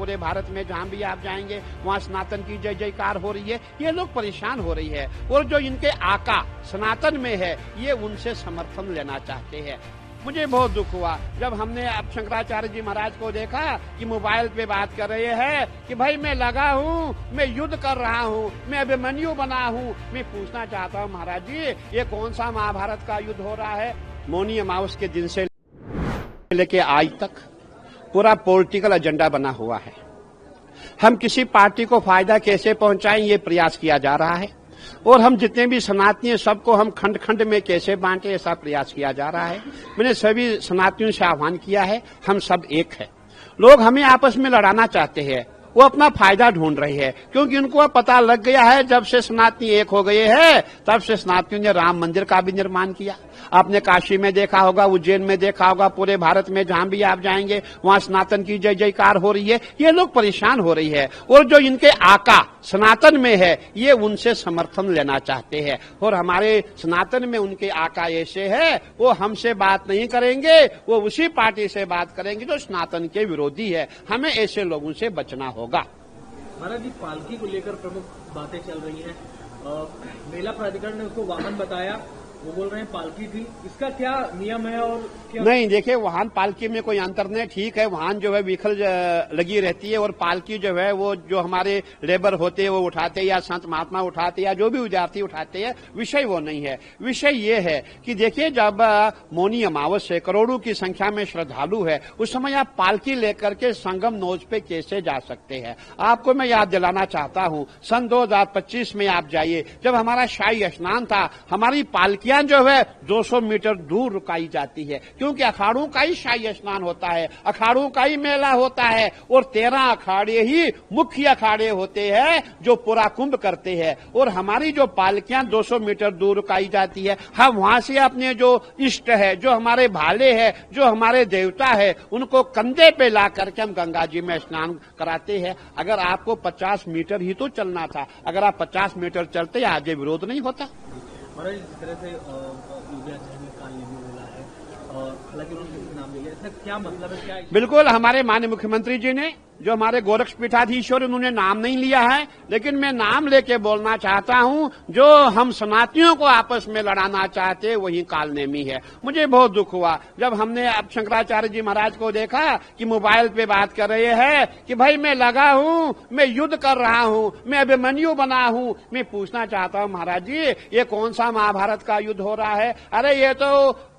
पूरे भारत में जहां भी आप जाएंगे वहां सनातन की जय जयकार हो रही है। ये लोग परेशान हो रही है और जो इनके आका सनातन में है ये उनसे समर्थन लेना चाहते हैं। मुझे बहुत दुख हुआ जब हमने अब शंकराचार्य जी महाराज को देखा कि मोबाइल पे बात कर रहे हैं कि भाई मैं लगा हूँ, मैं युद्ध कर रहा हूँ, मैं अभिमन्यु बना हूँ। मैं पूछना चाहता हूँ महाराज जी, ये कौन सा महाभारत का युद्ध हो रहा है? मौनी अमावस के दिन से लेके आज तक पूरा पॉलिटिकल एजेंडा बना हुआ है। हम किसी पार्टी को फायदा कैसे पहुंचाएं ये प्रयास किया जा रहा है और हम जितने भी सनातनी सबको हम खंड खंड में कैसे बांटे ऐसा प्रयास किया जा रहा है। मैंने सभी सनातनियों से आह्वान किया है, हम सब एक है। लोग हमें आपस में लड़ाना चाहते हैं, वो अपना फायदा ढूंढ रही है क्योंकि उनको पता लग गया है जब से सनातनी एक हो गए हैं तब से सनातनियों ने राम मंदिर का भी निर्माण किया। आपने काशी में देखा होगा, उज्जैन में देखा होगा, पूरे भारत में जहां भी आप जाएंगे वहां सनातन की जय जयकार हो रही है। ये लोग परेशान हो रही है और जो इनके आका सनातन में है ये उनसे समर्थन लेना चाहते हैं और हमारे सनातन में उनके आका ऐसे है वो हमसे बात नहीं करेंगे, वो उसी पार्टी से बात करेंगे जो सनातन के विरोधी है। हमें ऐसे लोगों से बचना होगा। महाराज जी, पालकी को लेकर प्रमुख बातें चल रही हैं। मेला प्राधिकरण ने उसको वाहन बताया, वो बोल रहे हैं पालकी थी। इसका क्या नियम है और क्या? नहीं, देखिए वाहन पालकी में कोई अंतर नहीं। ठीक है, वाहन जो है व्हीकल लगी रहती है और पालकी जो है वो जो हमारे लेबर होते हैं वो उठाते हैं या संत महात्मा उठाते हैं या जो भी विद्यार्थी उठाते हैं, विषय वो नहीं है। विषय ये है कि देखिए जब मौनी अमावस है, करोड़ों की संख्या में श्रद्धालु है, उस समय आप पालकी लेकर के संगम नोज पे कैसे जा सकते हैं? आपको मैं याद दिलाना चाहता हूँ, सन 2025 में आप जाइए, जब हमारा शाही स्नान था, हमारी पालकी जो है 200 मीटर दूर रुकाई जाती है क्योंकि अखाड़ों का ही शाही स्नान होता है, अखाड़ों का ही मेला होता है और 13 अखाड़े ही मुख्य अखाड़े होते हैं जो पूरा कुंभ करते हैं और हमारी जो पालकियां 200 मीटर दूर रुकाई जाती है। हम वहां से अपने जो इष्ट है, जो हमारे भाले है, जो हमारे देवता है, उनको कंधे पे ला करके हम गंगा जी में स्नान कराते हैं। अगर आपको 50 मीटर ही तो चलना था, अगर आप 50 मीटर चलते आगे विरोध नहीं होता। महाराज, जिस तरह से काल नेमी बोला है, हालांकि उन्होंने नाम लिया, इसका क्या मतलब है? क्या बिल्कुल, हमारे माननीय मुख्यमंत्री जी ने जो हमारे गोरक्ष पीठाधीश्वर उन्होंने नाम नहीं लिया है, लेकिन मैं नाम लेके बोलना चाहता हूं, जो हम सनातनियों को आपस में लड़ाना चाहते वही काल नेमी है। मुझे बहुत दुख हुआ जब हमने अब शंकराचार्य जी महाराज को देखा कि मोबाइल पे बात कर रहे हैं कि भाई मैं लगा हूं, मैं युद्ध कर रहा हूं, मैं अभिमन्यु बना हूं। मैं पूछना चाहता हूं महाराज जी, ये कौन सा महाभारत का युद्ध हो रहा है? अरे ये तो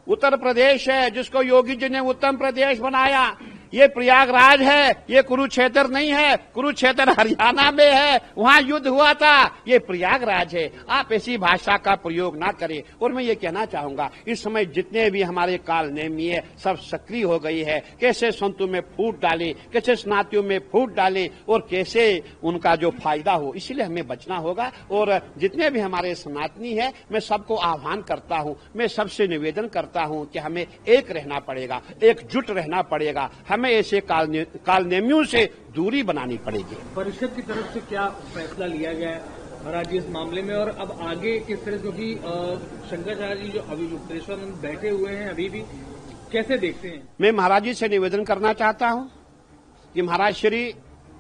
उत्तर प्रदेश है जिसको योगी जी ने उत्तम प्रदेश बनाया। ये प्रयागराज है, ये कुरुक्षेत्र नहीं है। कुरुक्षेत्र हरियाणा में है, वहां युद्ध हुआ था। ये प्रयागराज है। आप ऐसी भाषा का प्रयोग ना करें। और मैं ये कहना चाहूंगा, इस समय जितने भी हमारे काल नेमी है सब सक्रिय हो गई है। कैसे संतों में फूट डाले, कैसे स्नातियों में फूट डाले और कैसे उनका जो फायदा हो, इसीलिए हमें बचना होगा। और जितने भी हमारे सनातनी है, मैं सबको आह्वान करता हूं, मैं सबसे निवेदन करता हूं कि हमें एक रहना पड़ेगा, एकजुट रहना पड़ेगा। हमें ऐसे कालनेमियों से दूरी बनानी पड़ेगी। परिषद की तरफ से क्या फैसला लिया गया है महाराज जी इस मामले में, और अब आगे किस तरह, क्योंकि शंकराचार्य जी जो अभी मुक्तेश्वर में बैठे हुए हैं अभी भी, कैसे देखते हैं? मैं महाराज जी से निवेदन करना चाहता हूं कि महाराज श्री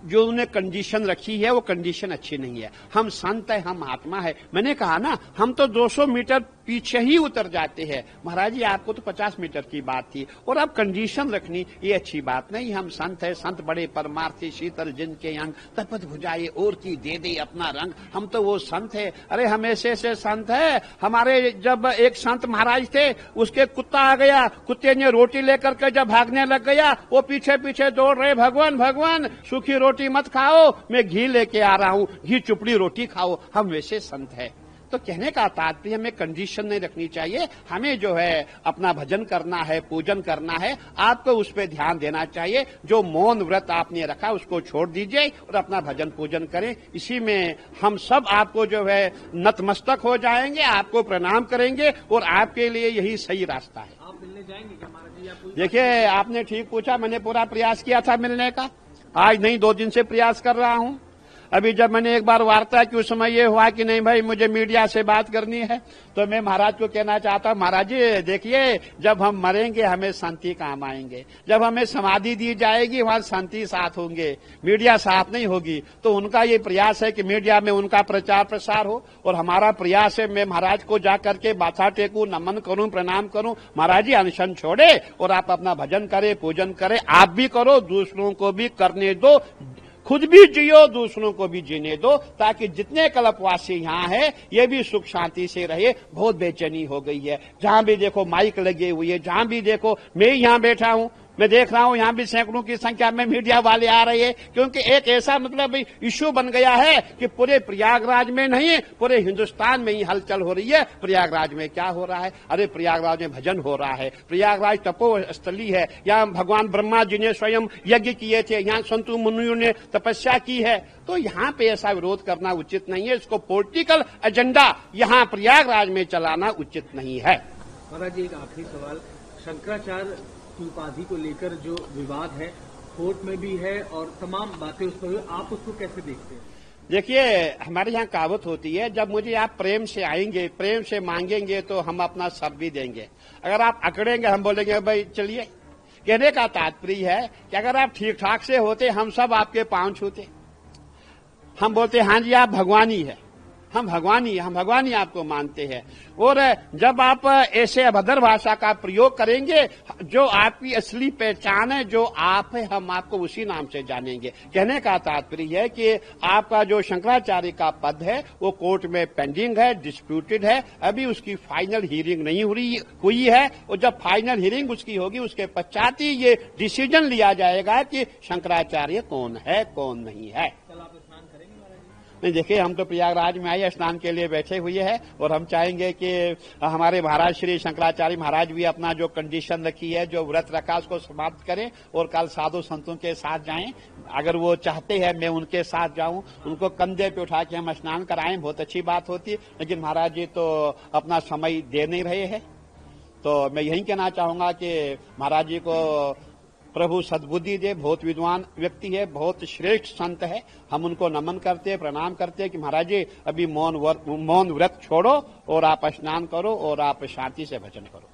जो उन्होंने कंडीशन रखी है वो कंडीशन अच्छी नहीं है। हम संत है, हम आत्मा है। मैंने कहा ना, हम तो 200 मीटर पीछे ही उतर जाते हैं। महाराज जी आपको तो 50 मीटर की बात थी और अब कंडीशन रखनी ये अच्छी बात नहीं। हम संत है, संत बड़े परमार्थी, शीतल जिनके अंग, तपत भुजाए और की दे दे अपना रंग। हम तो वो संत है। अरे हम ऐसे संत है। हमारे जब एक संत महाराज थे, उसके कुत्ता आ गया, कुत्ते ने रोटी लेकर के जब भागने लग गया, वो पीछे पीछे दौड़ रहे, भगवान भगवान सूखी रोटी मत खाओ, मैं घी लेके आ रहा हूं, घी चुपड़ी रोटी खाओ। हम वैसे संत है। तो कहने का तात्पर्य हमें कंडीशन नहीं रखनी चाहिए। हमें जो है अपना भजन करना है, पूजन करना है। आपको उस पर ध्यान देना चाहिए। जो मौन व्रत आपने रखा उसको छोड़ दीजिए और अपना भजन पूजन करें। इसी में हम सब आपको जो है नतमस्तक हो जाएंगे, आपको प्रणाम करेंगे और आपके लिए यही सही रास्ता है। आप मिलने जाएंगे क्या महाराज जी? देखिए आपने ठीक पूछा, मैंने पूरा प्रयास किया था मिलने का। आज नहीं, 2 दिन से प्रयास कर रहा हूं। अभी जब मैंने एक बार वार्ता की उस समय ये हुआ कि नहीं भाई मुझे मीडिया से बात करनी है, तो मैं महाराज को कहना चाहता हूं, महाराज जी देखिए, जब हम मरेंगे हमें शांति काम आएंगे, जब हमें समाधि दी जाएगी वहां शांति साथ होंगे, मीडिया साथ नहीं होगी। तो उनका ये प्रयास है कि मीडिया में उनका प्रचार प्रसार हो, और हमारा प्रयास है मैं महाराज को जाकर के माथा टेकूं, नमन करूं, प्रणाम करूं, महाराज जी अनशन छोड़े और आप अपना भजन करें, पूजन करें, आप भी करो, दूसरों को भी करने दो, खुद भी जियो, दूसरों को भी जीने दो, ताकि जितने कल्पवासी यहाँ है ये भी सुख शांति से रहे। बहुत बेचैनी हो गई है, जहां भी देखो माइक लगे हुई है, जहां भी देखो, मैं यहाँ बैठा हूं, मैं देख रहा हूं यहां भी सैकड़ों की संख्या में मीडिया वाले आ रहे हैं, क्योंकि एक ऐसा मतलब इश्यू बन गया है कि पूरे प्रयागराज में नहीं पूरे हिंदुस्तान में ही हलचल हो रही है। प्रयागराज में क्या हो रहा है? अरे प्रयागराज में भजन हो रहा है, प्रयागराज तपोस्थली है, यहाँ भगवान ब्रह्मा जी ने स्वयं यज्ञ किए थे, यहाँ संतु मुनियों ने तपस्या की है। तो यहाँ पे ऐसा विरोध करना उचित नहीं है, इसको पॉलिटिकल एजेंडा यहाँ प्रयागराज में चलाना उचित नहीं है। महाराज जी एक आखिरी सवाल, शंकराचार्य की उपाधि को लेकर जो विवाद है कोर्ट में भी है और तमाम बातें उस पर, आप उसको कैसे देखते हैं? देखिए, हमारे यहाँ कहावत होती है, जब मुझे आप प्रेम से आएंगे, प्रेम से मांगेंगे तो हम अपना सब भी देंगे। अगर आप अकड़ेंगे, हम बोलेंगे भाई चलिए। कहने का तात्पर्य है कि अगर आप ठीक ठाक से होते, हम सब आपके पांव छूते, हम बोलते हाँ जी आप भगवान ही है, हम भगवान ही आपको मानते हैं। और जब आप ऐसे अभद्र भाषा का प्रयोग करेंगे, जो आपकी असली पहचान है, जो आप है, हम आपको उसी नाम से जानेंगे। कहने का तात्पर्य है कि आपका जो शंकराचार्य का पद है वो कोर्ट में पेंडिंग है, डिस्प्यूटेड है, अभी उसकी फाइनल हियरिंग नहीं हुई है, और जब फाइनल हियरिंग उसकी होगी उसके पश्चात ही ये डिसीजन लिया जाएगा कि शंकराचार्य कौन है, कौन नहीं है। नहीं, देखिए हम तो प्रयागराज में आए स्नान के लिए बैठे हुए हैं, और हम चाहेंगे कि हमारे महाराज श्री शंकराचार्य महाराज भी अपना जो कंडीशन रखी है, जो व्रत रखा, उसको समाप्त करें और कल साधु संतों के साथ जाएं। अगर वो चाहते हैं मैं उनके साथ जाऊं, उनको कंधे पे उठा के हम स्नान कराएं, बहुत अच्छी बात होती। लेकिन महाराज जी तो अपना समय दे नहीं रहे हैं। तो मैं यही कहना चाहूंगा कि महाराज जी को प्रभु सद्बुद्धि दे, बहुत विद्वान व्यक्ति है, बहुत श्रेष्ठ संत है, हम उनको नमन करते हैं, प्रणाम करते हैं कि महाराज जी अभी मौन व्रत छोड़ो और आप स्नान करो और आप शांति से भजन करो।